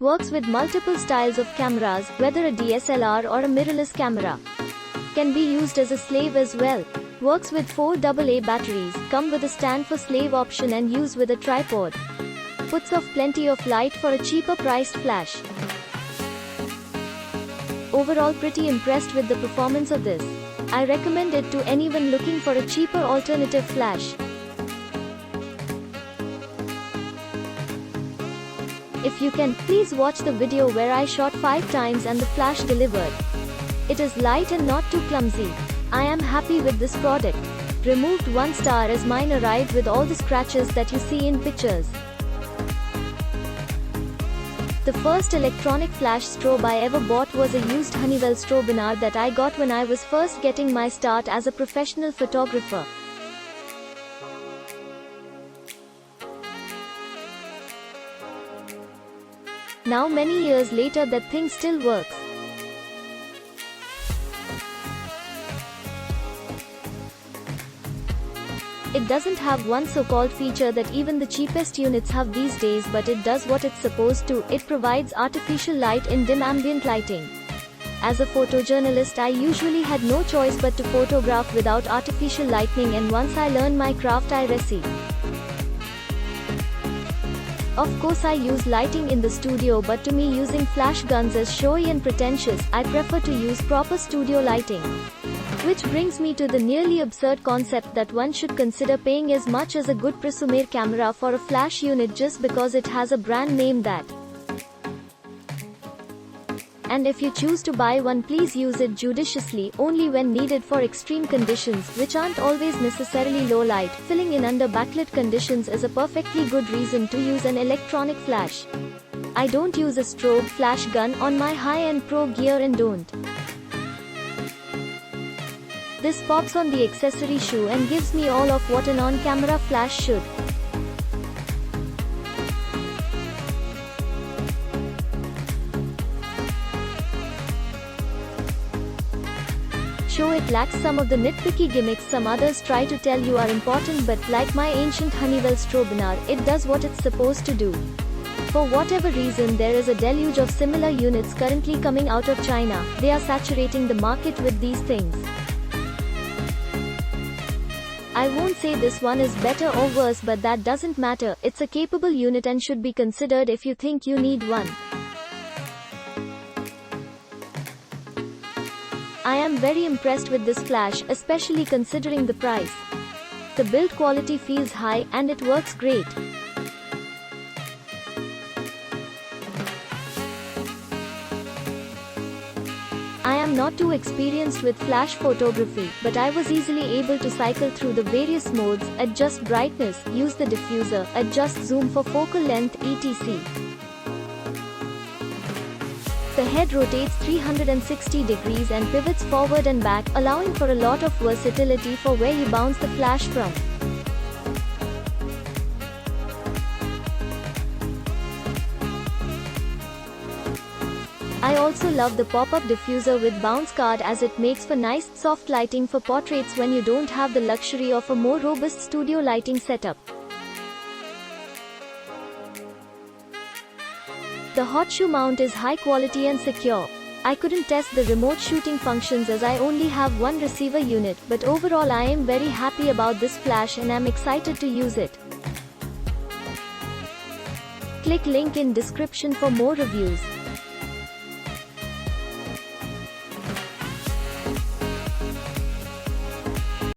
Works with multiple styles of cameras, whether a DSLR or a mirrorless camera. Can be used as a slave as well. Works with 4 AA batteries, come with a stand for slave option and use with a tripod. Puts off plenty of light for a cheaper priced flash. Overall pretty impressed with the performance of this. I recommend it to anyone looking for a cheaper alternative flash. If you can, please watch the video where I shot 5 times and the flash delivered. It is light and not too clumsy. I am happy with this product. Removed 1 star as mine arrived with all the scratches that you see in pictures. The first electronic flash strobe I ever bought was a used Honeywell Strobinar that I got when I was first getting my start as a professional photographer. Now many years later that thing still works. It doesn't have one so-called feature that even the cheapest units have these days, but it does what it's supposed to. It provides artificial light in dim ambient lighting. As a photojournalist, I usually had no choice but to photograph without artificial lighting, and once I learned my craft I reci. Of course I use lighting in the studio, but to me using flash guns is showy and pretentious. I prefer to use proper studio lighting. Which brings me to the nearly absurd concept that one should consider paying as much as a good prosumer camera for a flash unit just because it has a brand name that. And if you choose to buy one, please use it judiciously, only when needed for extreme conditions, which aren't always necessarily low light. Filling in under backlit conditions is a perfectly good reason to use an electronic flash. I don't use a strobe flash gun on my high-end pro gear and don't. This pops on the accessory shoe and gives me all of what an on-camera flash should. Show it lacks some of the nitpicky gimmicks some others try to tell you are important, but like my ancient Honeywell Strobinar, it does what it's supposed to do. For whatever reason, there is a deluge of similar units currently coming out of China. They are saturating the market with these things. I won't say this one is better or worse, but that doesn't matter. It's a capable unit and should be considered if you think you need one. I am very impressed with this flash, especially considering the price. The build quality feels high, and it works great. I am not too experienced with flash photography, but I was easily able to cycle through the various modes, adjust brightness, use the diffuser, adjust zoom for focal length, etc. The head rotates 360 degrees and pivots forward and back, allowing for a lot of versatility for where you bounce the flash from. I also love the pop-up diffuser with bounce card, as it makes for nice, soft lighting for portraits when you don't have the luxury of a more robust studio lighting setup. The hot shoe mount is high quality and secure. I couldn't test the remote shooting functions as I only have one receiver unit, but overall I am very happy about this flash and am excited to use it. Click link in description for more reviews.